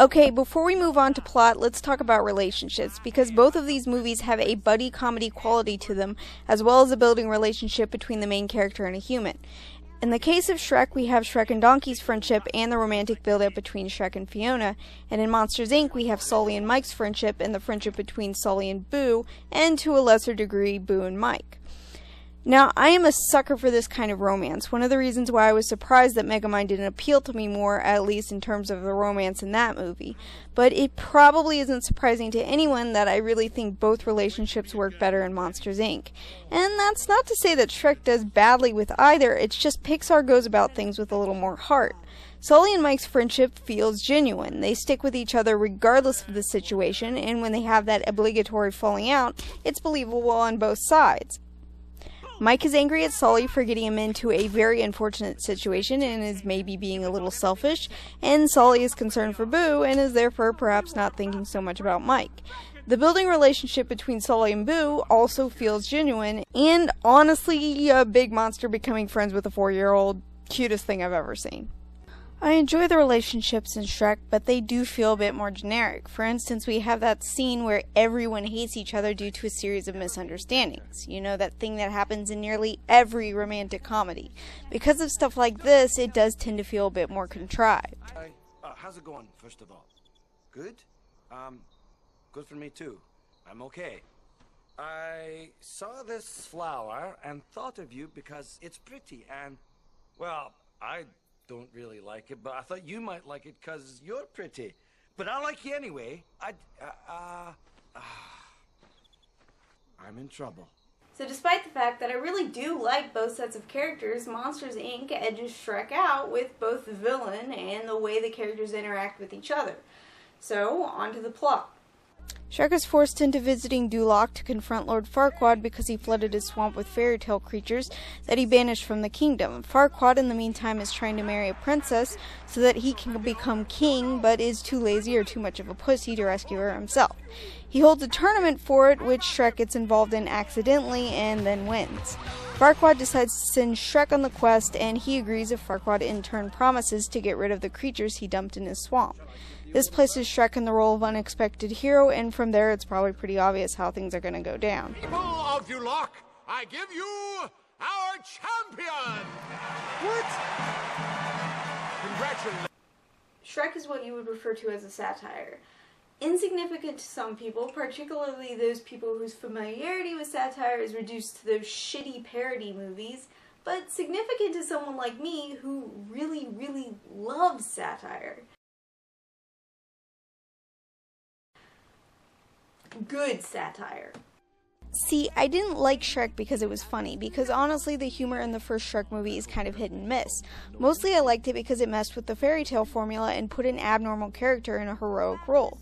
Okay, before we move on to plot, let's talk about relationships, because both of these movies have a buddy comedy quality to them, as well as a building relationship between the main character and a human. In the case of Shrek, we have Shrek and Donkey's friendship and the romantic build-up between Shrek and Fiona, and in Monsters, Inc., we have Sully and Mike's friendship and the friendship between Sully and Boo, and to a lesser degree, Boo and Mike. Now, I am a sucker for this kind of romance. One of the reasons why I was surprised that Megamind didn't appeal to me more, at least in terms of the romance in that movie. But it probably isn't surprising to anyone that I really think both relationships work better in Monsters, Inc. And that's not to say that Shrek does badly with either, it's just Pixar goes about things with a little more heart. Sully and Mike's friendship feels genuine. They stick with each other regardless of the situation, and when they have that obligatory falling out, it's believable on both sides. Mike is angry at Sully for getting him into a very unfortunate situation and is maybe being a little selfish, and Sully is concerned for Boo and is therefore perhaps not thinking so much about Mike. The building relationship between Sully and Boo also feels genuine, and honestly, a big monster becoming friends with a 4-year-old, cutest thing I've ever seen. I enjoy the relationships in Shrek, but they do feel a bit more generic. For instance, we have that scene where everyone hates each other due to a series of misunderstandings. You know, that thing that happens in nearly every romantic comedy. Because of stuff like this, it does tend to feel a bit more contrived. How's it going, first of all? Good? Good for me too. I'm okay. I saw this flower and thought of you because it's pretty and, well, I don't really like it, but I thought you might like it because you're pretty. But I like you anyway. I'm in trouble. So despite the fact that I really do like both sets of characters, Monsters, Inc. edges Shrek out with both the villain and the way the characters interact with each other. So, on to the plot. Shrek is forced into visiting Duloc to confront Lord Farquaad because he flooded his swamp with fairy tale creatures that he banished from the kingdom. Farquaad, in the meantime, is trying to marry a princess so that he can become king, but is too lazy or too much of a pussy to rescue her himself. He holds a tournament for it, which Shrek gets involved in accidentally and then wins. Farquaad decides to send Shrek on the quest, and he agrees if Farquaad in turn promises to get rid of the creatures he dumped in his swamp. This places Shrek in the role of unexpected hero, and from there it's probably pretty obvious how things are going to go down. People of Duloc, I give you our champion! What? Congratulations. Shrek is what you would refer to as a satire. Insignificant to some people, particularly those people whose familiarity with satire is reduced to those shitty parody movies, but significant to someone like me who really, really loves satire. Good satire. See, I didn't like Shrek because it was funny, because honestly the humor in the first Shrek movie is kind of hit and miss. Mostly I liked it because it messed with the fairy tale formula and put an abnormal character in a heroic role.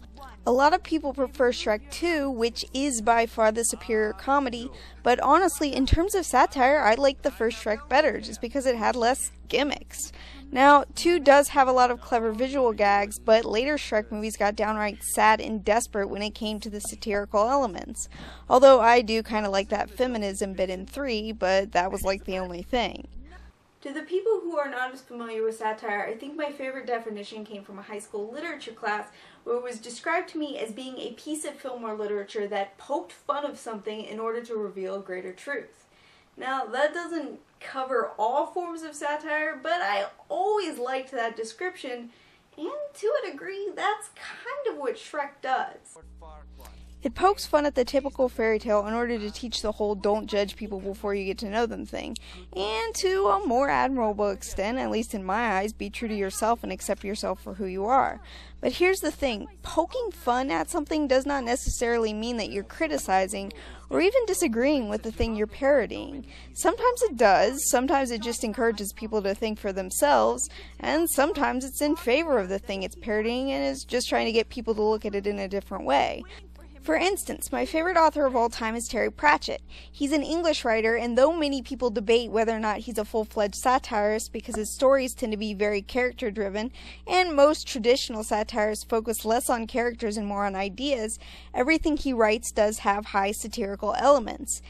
A lot of people prefer Shrek 2, which is by far the superior comedy, but honestly, in terms of satire, I like the first Shrek better, just because it had less gimmicks. Now, 2 does have a lot of clever visual gags, but later Shrek movies got downright sad and desperate when it came to the satirical elements. Although I do kind of like that feminism bit in 3, but that was like the only thing. To the people who are not as familiar with satire, I think my favorite definition came from a high school literature class where it was described to me as being a piece of film or literature that poked fun of something in order to reveal greater truth. Now, that doesn't cover all forms of satire, but I always liked that description, and to a degree, that's kind of what Shrek does. It pokes fun at the typical fairy tale in order to teach the whole don't judge people before you get to know them thing, and to a more admirable extent, at least in my eyes, be true to yourself and accept yourself for who you are. But here's the thing, poking fun at something does not necessarily mean that you're criticizing or even disagreeing with the thing you're parodying. Sometimes it does, sometimes it just encourages people to think for themselves, and sometimes it's in favor of the thing it's parodying and is just trying to get people to look at it in a different way. For instance, my favorite author of all time is Terry Pratchett. He's an English writer, and though many people debate whether or not he's a full-fledged satirist because his stories tend to be very character-driven, and most traditional satirists focus less on characters and more on ideas, everything he writes does have high satirical elements.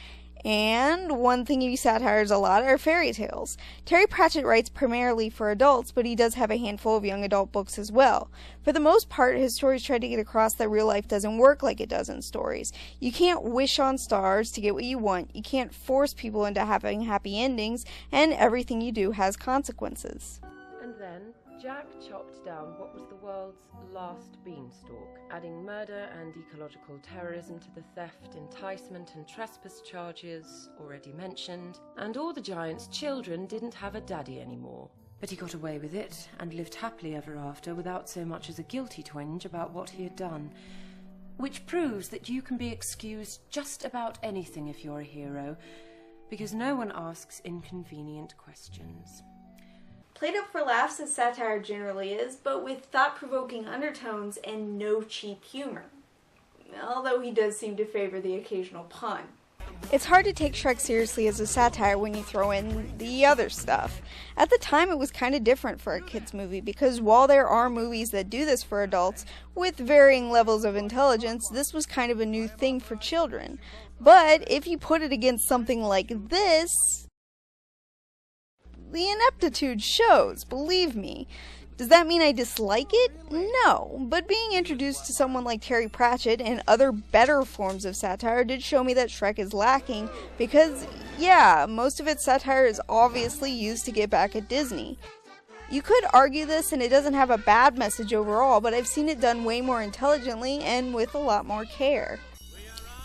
And one thing he satires a lot are fairy tales. Terry Pratchett writes primarily for adults, but he does have a handful of young adult books as well. For the most part, his stories try to get across that real life doesn't work like it does in stories. You can't wish on stars to get what you want, you can't force people into having happy endings, and everything you do has consequences. And then Jack chopped down what was the world's last beanstalk, adding murder and ecological terrorism to the theft, enticement and trespass charges already mentioned, and all the giant's children didn't have a daddy anymore. But he got away with it, and lived happily ever after without so much as a guilty twinge about what he had done. Which proves that you can be excused just about anything if you're a hero, because no one asks inconvenient questions. Played up for laughs as satire generally is, but with thought-provoking undertones and no cheap humor. Although he does seem to favor the occasional pun. It's hard to take Shrek seriously as a satire when you throw in the other stuff. At the time it was kind of different for a kids movie, because while there are movies that do this for adults, with varying levels of intelligence, this was kind of a new thing for children. But if you put it against something like this, the ineptitude shows, believe me. Does that mean I dislike it? No, but being introduced to someone like Terry Pratchett and other better forms of satire did show me that Shrek is lacking, because, yeah, most of its satire is obviously used to get back at Disney. You could argue this and it doesn't have a bad message overall, but I've seen it done way more intelligently and with a lot more care.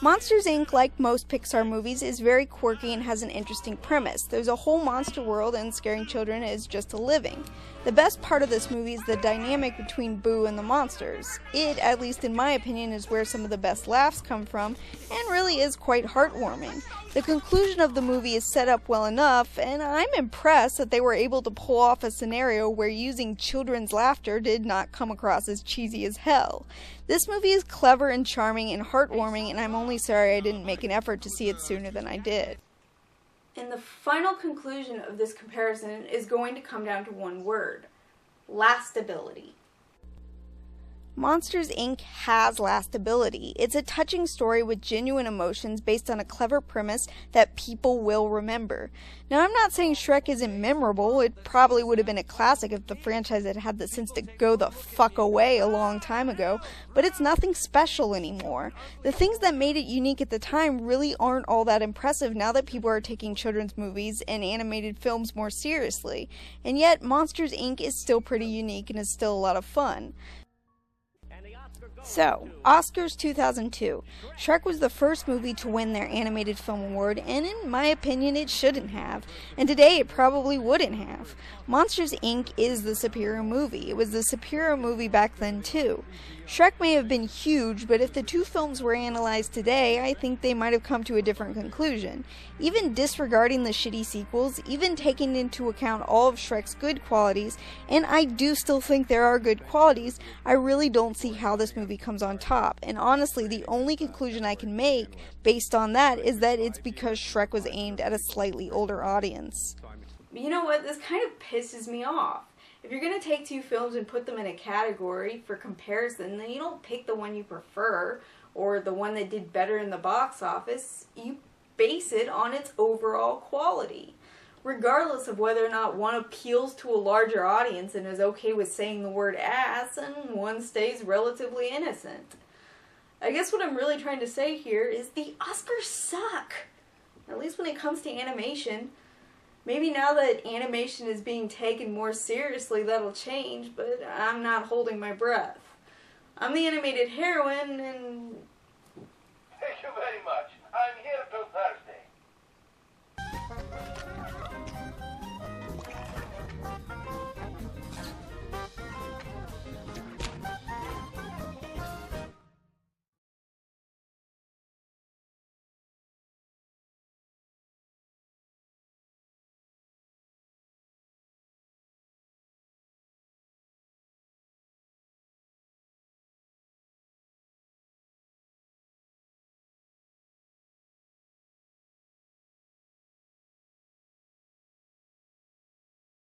Monsters, Inc., like most Pixar movies, is very quirky and has an interesting premise. There's a whole monster world and scaring children is just a living. The best part of this movie is the dynamic between Boo and the monsters. It, at least in my opinion, is where some of the best laughs come from, and really is quite heartwarming. The conclusion of the movie is set up well enough, and I'm impressed that they were able to pull off a scenario where using children's laughter did not come across as cheesy as hell. This movie is clever and charming and heartwarming, and I'm only sorry I didn't make an effort to see it sooner than I did. And the final conclusion of this comparison is going to come down to one word: lastability. Monsters, Inc. has lastability. It's a touching story with genuine emotions based on a clever premise that people will remember. Now, I'm not saying Shrek isn't memorable. It probably would have been a classic if the franchise had had the sense to go the fuck away a long time ago, but it's nothing special anymore. The things that made it unique at the time really aren't all that impressive now that people are taking children's movies and animated films more seriously. And yet, Monsters, Inc. is still pretty unique and is still a lot of fun. So, Oscars 2002. Shrek was the first movie to win their animated film award, and in my opinion it shouldn't have, and today it probably wouldn't have. Monsters, Inc. is the superior movie. It was the superior movie back then too. Shrek may have been huge, but if the two films were analyzed today, I think they might have come to a different conclusion. Even disregarding the shitty sequels, even taking into account all of Shrek's good qualities, and I do still think there are good qualities, I really don't see how this movie comes on top. And honestly, the only conclusion I can make based on that is that it's because Shrek was aimed at a slightly older audience. You know what? This kind of pisses me off. If you're going to take two films and put them in a category for comparison, then you don't pick the one you prefer or the one that did better in the box office. You base it on its overall quality, regardless of whether or not one appeals to a larger audience and is okay with saying the word ass and one stays relatively innocent. I guess what I'm really trying to say here is the Oscars suck, at least when it comes to animation. Maybe now that animation is being taken more seriously, that'll change, but I'm not holding my breath. I'm the animated heroine, and... Thank you very much.